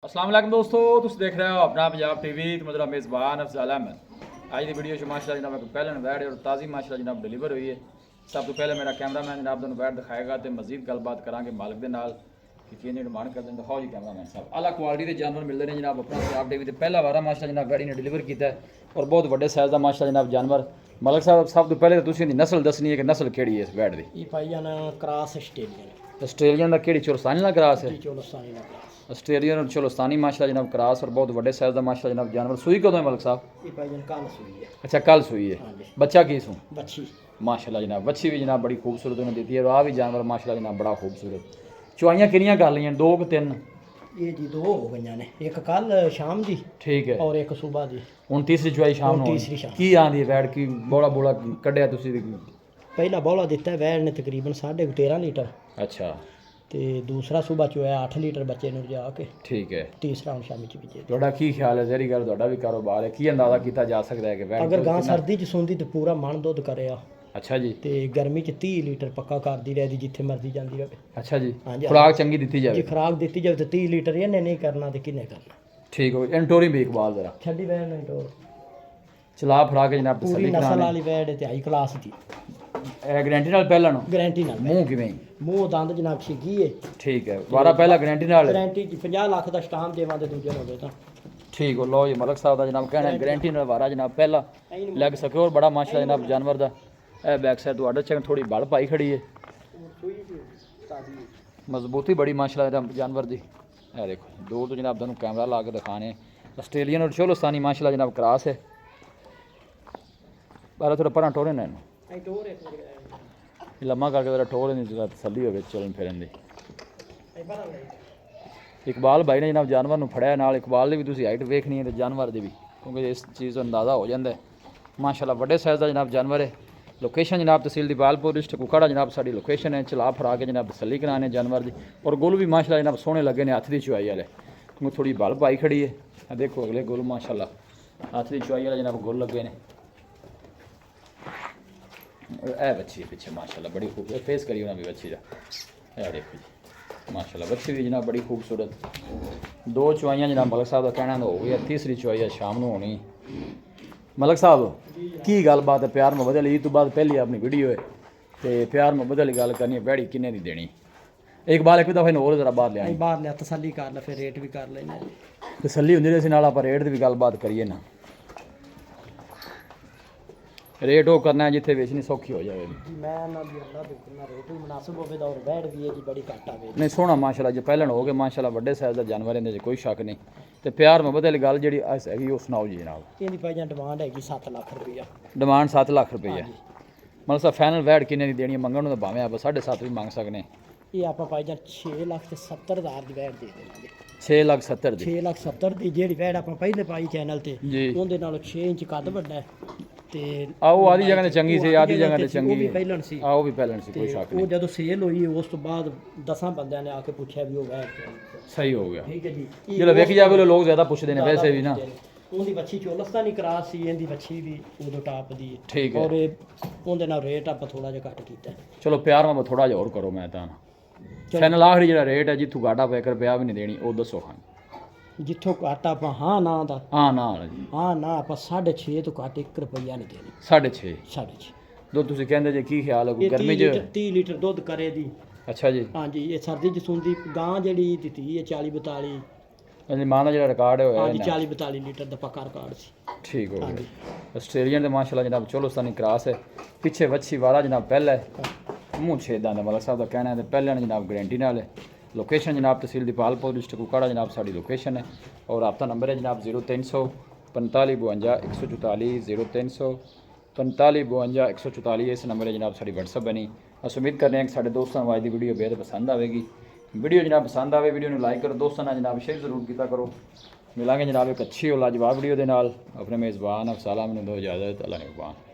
अस्सलाम वालेकुम दोस्तों, तुम देख रहे हो अपना पंजाब टीवी। तो मेरा मेज़बान अफज़ल अहमद। आज की वीडियो माशाल्लाह जनाब पहले बैठ और ताज़ी माशाल्लाह जनाब डिलीवर हुई है। सब तो पहले मेरा कैमरामैन जनाब तुम बैठ दिखाएगा तो मजीद गलबात करांगे मालिक के नाल कि कितनी डिमांड करते हैं। दिखाओ जी कैमरामैन साहब, अला क्वालिटी के जानवर मिलते हैं जनाब अपना पंजाब टीवी। पहला वारा माशाल्लाह जनाब गाड़ी ने डिलीवर किया और बहुत बड़े साइज़ का माशाल्लाह जनाब जानवर। मलिक साहब सब तो पहले तो तुम नस्ल दसनी है कि नस्ल केड़ी है इस बैठ की? भाई क्रॉस आस्ट्रेलियन का केड़ी चोलस्तानी का क्रॉस है? चोलस्तानी का आस्ट्रेलियन और चोलस्तानी माशाल्लाह जनाब क्रॉस और बहुत बड़े साइज़ का माशाल्लाह जनाब जानवर। सूई कदों है मलिक साहब? कल सुई है। अच्छा कल सूई है। बच्चा की सूँ? बच्ची माशाल्लाह जनाब बच्ची भी जनाब बड़ी खूबसूरत उन्हें दी है और आ भी जानवर माशाल्लाह जनाब बड़ा खूबसूरत। चुआइयाँ किनियाँ कर लियां? दो कि तीन? ये जी दो हो गई ने, एक कल शाम दी ठीक है और एक सुबह दी। हुण तीसरी चुआई शाम नूं तीसरी शाम की आंदी है वैड की बोला बोला कढ़िया तुसी? पहला बौला दिता है वैड ने तकरीबन 13.5 लीटर। अच्छा ते दूसरा सुबह चुआया 8 लीटर बच्चे ने जा के। ठीक है। तीसरा हम शामी च बीजे। ਤੁਹਾਡਾ ਕੀ ਖਿਆਲ ਹੈ ਜ਼ਹਿਰੀ ਗੱਲ ਤੁਹਾਡਾ ਵੀ ਕਾਰੋਬਾਰ ਹੈ ਕੀ ਅੰਦਾਜ਼ਾ ਕੀਤਾ ਜਾ ਸਕਦਾ ਹੈ ਕਿ ਵੈਡ अगर गां सर्दी च सुंदी तो पूरा मन दुध करे आ अच्छा जी ते गर्मी च 30 लीटर पक्का करदी रहदी जिथे मर्जी जांदी रहे। अच्छा जी हाँ जी, खुराक चंगी दी जाए जी खुराक दी जाए तो 30 लीटर इन्हें नहीं करना तो किन्ने करना। ठीक हो इंटोरी भी इकबाल जरा छड़ी वैड नहीं तो चला फड़ा के जनाब पूरी तसल्ली नस्ल कराने वाली वैड ते हाई क्लास दी गारंटी नाल पहला नो गारंटी नाल मुंह किवें मूंह दंद जनाब छिगी है। ठीक है वारा पहला गारंटी नाल गारंटी 50 लाख का स्टाम्प देवां ते दूजे होवे तां ठीक हो। लो जी मलिक साहब का जनाब कहना गारंटी नाल वारा जनाब पहला लग सके और बड़ा माशाल्लाह जनाब जानवर दा ए बैक साइड ਤੁਹਾਡੇ ਚ थोड़ी बल पाई खड़ी है मजबूती बड़ी माशाल्लाह जानवर दी। ए देखो दूर तो जनाब तुहानू कैमरा ला के दिखाने आस्ट्रेलियन और चोलस्तानी माशाल्लाह जनाब क्रॉस है। पर थोड़ा परा टोरे ना लम्मा करके जरा टोर नहीं जरा तसल्ली हो चलन फिरन दी। इकबाल भाई ने जनाब जानवर नूं फड़िया नाल इकबाल दी भी तुसीं हाइट वेखनी है ते जानवर दी भी क्योंकि इस चीज़ का अंदाज़ा हो जाता है। माशाल्लाह बड़े साइज़ का जनाब जानवर है। लोकेशन जनाब तहसील दीपालपुर डिस्ट्रिक्ट कुकाड़ा जनाब साड़ी लोकेशन है। चला फरा के जनाब तसल्ली कराने जानवर की और गुल भी माशाल्लाह जनाब सोहने लगे ने हथ की चुआई वाले क्योंकि थोड़ी बल पाई खड़ी है। देखो अगले गुल माशाल्लाह हथ की चुआई वाले जनाब गुल लगे ने। ए बच्ची पिछे माशाल्लाह बड़ी खूबसूरत फेस करी उन्हें भी बच्ची का। ए देखो जी माशाल्लाह बच्ची भी जनाब बड़ी खूबसूरत। दो चुआइयाँ जनाब मलिक साहब का कहना तो हो गया, तीसरी चुआई शाम को होनी। मलिक साहब की गलबात है प्यार मोहब्बत वाली? ईद तो बाद पहली अपनी वीडियो है तो प्यार मोहब्बत वाली गल करनी है बैड़ी किन्ने दी देनी? एक बार एक दफा होर जरा बाहर लिया बाहर लिया तसल्ली कर ले फिर रेट भी कर लेना तसल्ली होंदी रही नाल आपां रेट दी भी गलबात करिए ना। रेट वो करना है जिथे बेचनी सौखी हो जाए। मैं ना भी अल्लाह दुकाना रेट भी मुनासिब होवे दा और बैठ भी है जी बड़ी घट आवे नहीं सोहना माशाल्लाह जो पहलन हो गए माशाल्लाह बड़े साइज का जानवर इहदे च कोई शक नहीं। तो प्यार मोहब्बत वाली गल जी हैगी वो सुनाओ जी जनाब। इहदी भाई डिमांड हैगी 7 लाख रुपया। डिमांड 7 लाख रुपया मतलब साहब फाइनल वैड किन्ने दी देनी है? मंगण नूं तां भावें आप 7.5 भी मंग सकने। ये आप भाई 6,70,000 ਦੀ ਵੈਟ ਦੇ ਦੇਵਾਂਗੇ। 6,70,000 ਦੀ 6,70,000 ਦੀ ਜਿਹੜੀ ਵੈਟ ਆਪਾਂ ਪਹਿਲੇ ਪਾਈ ਚੈਨਲ ਤੇ ਜੀ ਉਹਦੇ ਨਾਲੋਂ 6 ਇੰਚ ਕੱਦ ਵੱਡਾ ਹੈ ਤੇ ਆਓ ਆਦੀ ਜਗ੍ਹਾ ਤੇ ਚੰਗੀ ਸੀ ਆਦੀ ਜਗ੍ਹਾ ਤੇ ਚੰਗੀ ਉਹ ਵੀ ਪਹਿਲਣ ਸੀ। ਆਓ ਵੀ ਪਹਿਲਣ ਸੀ ਕੋਈ ਸ਼ੱਕ ਉਹ ਨਹੀਂ। ਜਦੋਂ ਸੇਲ ਹੋਈ ਉਸ ਤੋਂ ਬਾਅਦ 10 ਬੰਦਿਆਂ ਨੇ ਆ ਕੇ ਪੁੱਛਿਆ ਵੀ ਉਹ ਵੈਟ ਸਹੀ ਹੋ ਗਿਆ। ਠੀਕ ਹੈ ਜੀ ਜਦੋਂ ਵੇਖੀ ਜਾਵੇ ਲੋਕ ਜ਼ਿਆਦਾ ਪੁੱਛਦੇ ਨੇ ਵੈਸੇ ਵੀ ਨਾ। ਉਹਦੀ ਬੱਚੀ ਚੋਲਸਤਾਨੀ ਕਰਾਸ ਸੀ ਇਹਦੀ ਬੱਚੀ ਵੀ ਉਦੋਂ ਟਾਪ ਦੀ ਠੀਕ ਹੈ ਔਰ ਉਹਦੇ ਨਾਲ ਰੇਟ ਆਪਾਂ ਥੋੜਾ ਜਿਹਾ ਘੱਟ ਕੀਤਾ। ਚਲੋ ਪਿਆਰ ਮੈਂ ਥੋੜਾ ਜਿਹਾ ਹੋਰ ਕਰੋ ਮੈਂ ਤਾਂ ਫਾਈਨਲ ਆਖਰੀ ਜਿਹੜਾ ਰੇਟ ਹੈ ਜਿੱਥੋਂ ਘਾਟਾ ਪੈ ਕਰ ਪਿਆ ਵੀ ਨਹੀਂ ਦੇਣੀ ਉਹ ਦੱਸੋ ਖਾਂ ਜਿੱਥੋਂ ਘੱਟ ਆਪਾਂ ਹਾਂ ਨਾ ਦਾ ਹਾਂ ਨਾ ਜੀ ਹਾਂ ਨਾ ਆਪਾਂ 6.5 ਤੋਂ ਘੱਟ 1 ਰੁਪਈਆ ਨਹੀਂ ਦੇਣੀ। 6.5 6.5 ਦੋ ਤੁਸੀਂ ਕਹਿੰਦੇ ਜੇ ਕੀ ਖਿਆਲ ਹੈ ਗਰਮੀ 'ਚ 30 ਲੀਟਰ ਦੁੱਧ ਕਰੇ ਦੀ। ਅੱਛਾ ਜੀ ਹਾਂਜੀ ਇਹ ਸਰਦੀ 'ਚ ਸੁੰਦੀ ਗਾਂ ਜਿਹੜੀ ਦਿੱਤੀ ਹੈ 40-42 ਇਹਦੀ ਮਾਂ ਦਾ ਜਿਹੜਾ ਰਿਕਾਰਡ ਹੋਇਆ ਹਾਂਜੀ 40-42 ਲੀਟਰ ਦਾ ਪੱਕਾ ਰਿਕਾਰਡ ਸੀ। ਠੀਕ ਹੋ ਗਿਆ। ਆਸਟ੍ਰੇਲੀਅਨ ਦੇ ਮਾਸ਼ਾਅੱਲਾ ਜਨਾਬ ਚੋਲਸਤਾਨੀ ਕ੍ਰਾਸ ਹੈ ਪਿੱਛੇ ਵੱਛੀ ਵਾਰਾ ਜਨਾਬ ਪਹਿਲਾ ਹੈ मूँह छेदा ने मलिक साहब का कहना है पहले ने जनाब गारंटी नाल है। लोकेशन जनाब तहसील दीपालपुर डिस्ट्रिक्ट कुकाड़ा जनाब साड़ी लोकेशन है और आपका नंबर है जनाब 0300 45 52 144 0300 45 52 144 इस नंबर है जनाब साड़ी WhatsApp बनी। अस उम्मीद करते हैं कि साढ़े दोस्तों को आज की वीडियो बेहद पसंद आएगी। वीडियो जनाब पसंद आए वीडियो लाइक करो दोस्तों ने जनाब शेयर जरूर किया करो। मिलांगे जनाब एक अच्छी और लाजवाब वीडियो के नाल। अपने मेज़बान अफज़ल अहमद दो इजाज़त अल्लाह निगहबान।